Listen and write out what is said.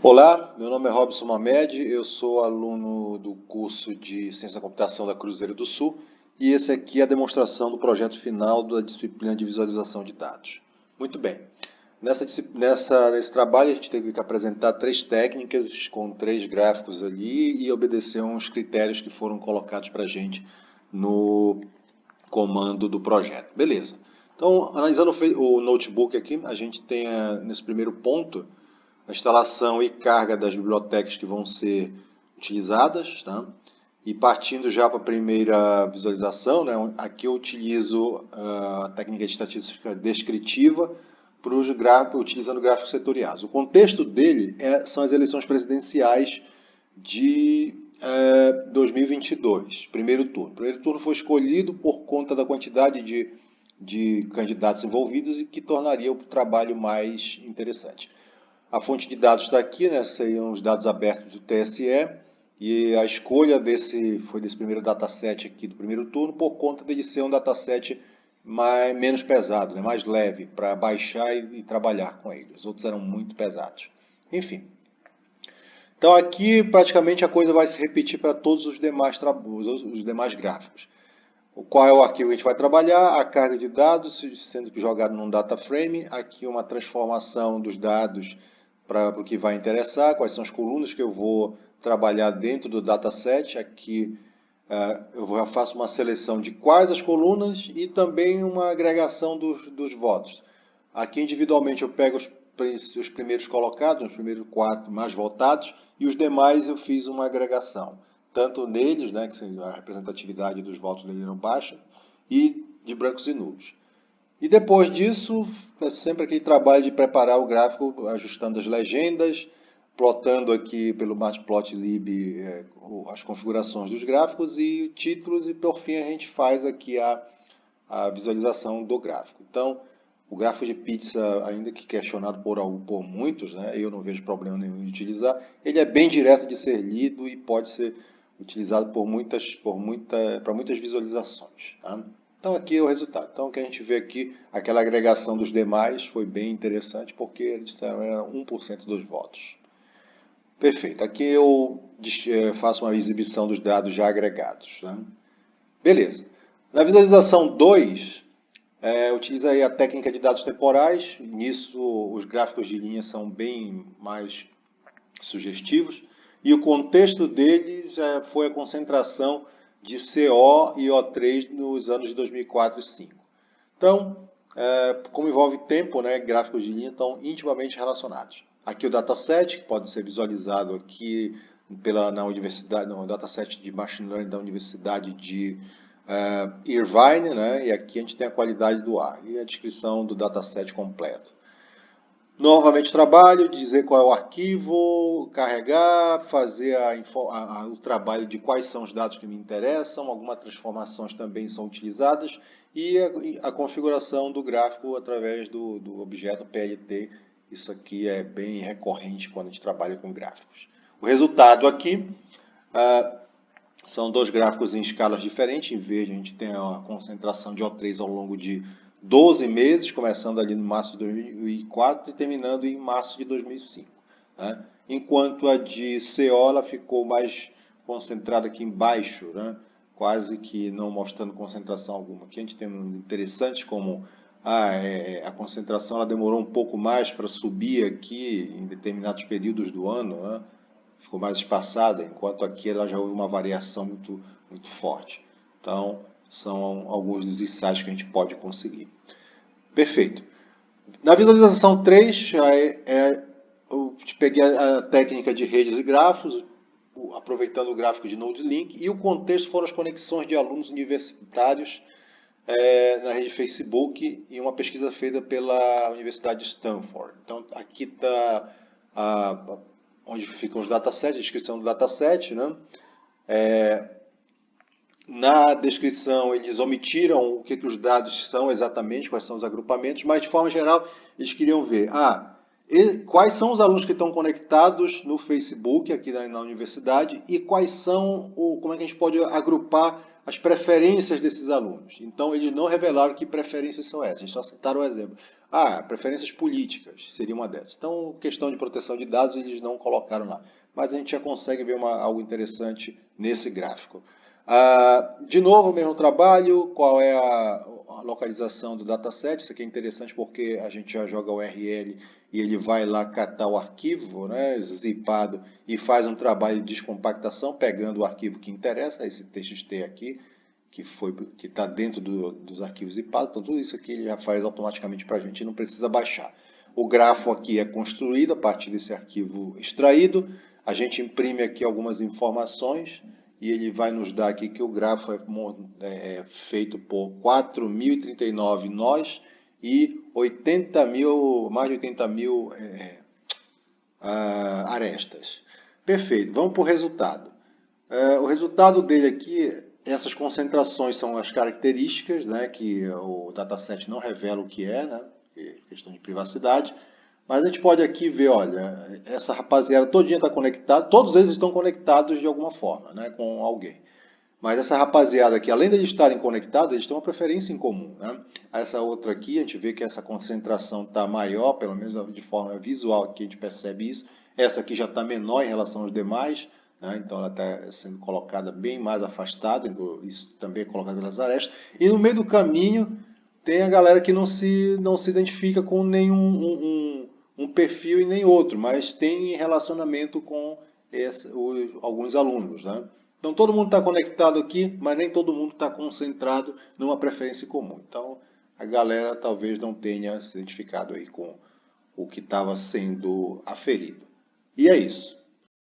Olá, meu nome é Robson Mamed, eu sou aluno do curso de Ciência da Computação da Cruzeiro do Sul e esse aqui é a demonstração do projeto final da disciplina de visualização de dados. Muito bem, nesse trabalho a gente teve que apresentar 3 técnicas com 3 gráficos ali e obedecer uns critérios que foram colocados para a gente no comando do projeto. Beleza. Então, analisando o notebook aqui, a gente tem nesse primeiro ponto a instalação e carga das bibliotecas que vão ser utilizadas, tá? E partindo já para a primeira visualização, né, aqui eu utilizo a técnica de estatística descritiva para os gráficos, utilizando gráficos setoriais. O contexto dele são as eleições presidenciais de 2022, primeiro turno. O primeiro turno foi escolhido por conta da quantidade de candidatos envolvidos e que tornaria o trabalho mais interessante. A fonte de dados está aqui, né? Seriam os dados abertos do TSE, e a escolha foi desse primeiro dataset aqui do primeiro turno, por conta de ser um dataset menos pesado, né? Mais leve, para baixar e trabalhar com ele. Os outros eram muito pesados. Enfim. Então aqui praticamente a coisa vai se repetir para todos os demais gráficos. Qual é o arquivo que a gente vai trabalhar? A carga de dados, sendo jogado num data frame. Aqui uma transformação dos dados para o que vai interessar, quais são as colunas que eu vou trabalhar dentro do dataset. Aqui eu já faço uma seleção de quais as colunas e também uma agregação dos votos. Aqui individualmente eu pego os primeiros colocados, os primeiros 4 mais votados, e os demais eu fiz uma agregação. Tanto neles, né, que a representatividade dos votos dele eram baixa, e de brancos e nulos. E depois disso, é sempre aquele trabalho de preparar o gráfico, ajustando as legendas, plotando aqui pelo Matplotlib as configurações dos gráficos e títulos, e por fim a gente faz aqui a visualização do gráfico. Então, o gráfico de pizza, ainda que questionado por muitos, né, eu não vejo problema nenhum em utilizar, ele é bem direto de ser lido e pode ser utilizado para muitas visualizações. Tá? Então aqui é o resultado. Então o que a gente vê aqui, aquela agregação dos demais foi bem interessante, porque eles eram 1% dos votos. Perfeito. Aqui eu faço uma exibição dos dados já agregados. Né? Beleza. Na visualização 2, utiliza aí a técnica de dados temporais. Nisso os gráficos de linha são bem mais sugestivos. E o contexto deles foi a concentração de CO e O3 nos anos de 2004 e 2005. Então, como envolve tempo, né, gráficos de linha estão intimamente relacionados. Aqui o dataset, que pode ser visualizado aqui na universidade, no dataset de Machine Learning da Universidade de Irvine, né, e aqui a gente tem a qualidade do ar e a descrição do dataset completo. Novamente trabalho, dizer qual é o arquivo, carregar, fazer o trabalho de quais são os dados que me interessam, algumas transformações também são utilizadas e a configuração do gráfico através do objeto PLT. Isso aqui é bem recorrente quando a gente trabalha com gráficos. O resultado aqui são 2 gráficos em escalas diferentes. Em verde a gente tem a concentração de O3 ao longo de 12 meses, começando ali no março de 2004 e terminando em março de 2005. Né? Enquanto a de CO ela ficou mais concentrada aqui embaixo, né? Quase que não mostrando concentração alguma. Aqui a gente tem interessantes como a concentração ela demorou um pouco mais para subir aqui em determinados períodos do ano, né? Ficou mais espaçada, enquanto aqui ela já houve uma variação muito, muito forte. Então, são alguns dos insights que a gente pode conseguir. Perfeito. Na visualização 3, eu peguei a técnica de redes e grafos, aproveitando o gráfico de Node-Link, e o contexto foram as conexões de alunos universitários na rede Facebook e uma pesquisa feita pela Universidade de Stanford. Então, aqui está onde ficam os datasets, a descrição do dataset, né? Na descrição, eles omitiram o que os dados são exatamente, quais são os agrupamentos, mas, de forma geral, eles queriam ver quais são os alunos que estão conectados no Facebook, aqui na universidade, e quais são, como é que a gente pode agrupar as preferências desses alunos. Então, eles não revelaram que preferências são essas, eles só citaram o exemplo. Ah, preferências políticas seria uma dessas. Então, questão de proteção de dados eles não colocaram lá. Mas a gente já consegue ver algo interessante nesse gráfico. De novo, o mesmo trabalho, qual é a localização do dataset. Isso aqui é interessante porque a gente já joga o URL e ele vai lá catar o arquivo, né, zipado, e faz um trabalho de descompactação, pegando o arquivo que interessa, esse TXT aqui, que está dentro dos arquivos zipados. Então, tudo isso aqui ele já faz automaticamente para a gente, não precisa baixar. O grafo aqui é construído a partir desse arquivo extraído. A gente imprime aqui algumas informações e ele vai nos dar aqui que o grafo é feito por 4.039 nós e 80 mil, mais de 80 mil arestas. Perfeito, vamos para o resultado. O resultado dele aqui, essas concentrações são as características, né, que o dataset não revela o que é, né, questão de privacidade. Mas a gente pode aqui ver, olha, essa rapaziada todinha está conectada, todos eles estão conectados de alguma forma, né, com alguém. Mas essa rapaziada aqui, além de eles estarem conectados, eles têm uma preferência em comum, né? Essa outra aqui, a gente vê que essa concentração está maior, pelo menos de forma visual aqui a gente percebe isso. Essa aqui já está menor em relação aos demais, né? Então ela está sendo colocada bem mais afastada, isso também é colocado pelas arestas. E no meio do caminho tem a galera que não se identifica com nenhum um perfil e nem outro, mas tem relacionamento com alguns alunos, né? Então todo mundo está conectado aqui, mas nem todo mundo está concentrado numa preferência comum. Então a galera talvez não tenha se identificado aí com o que estava sendo aferido. E é isso.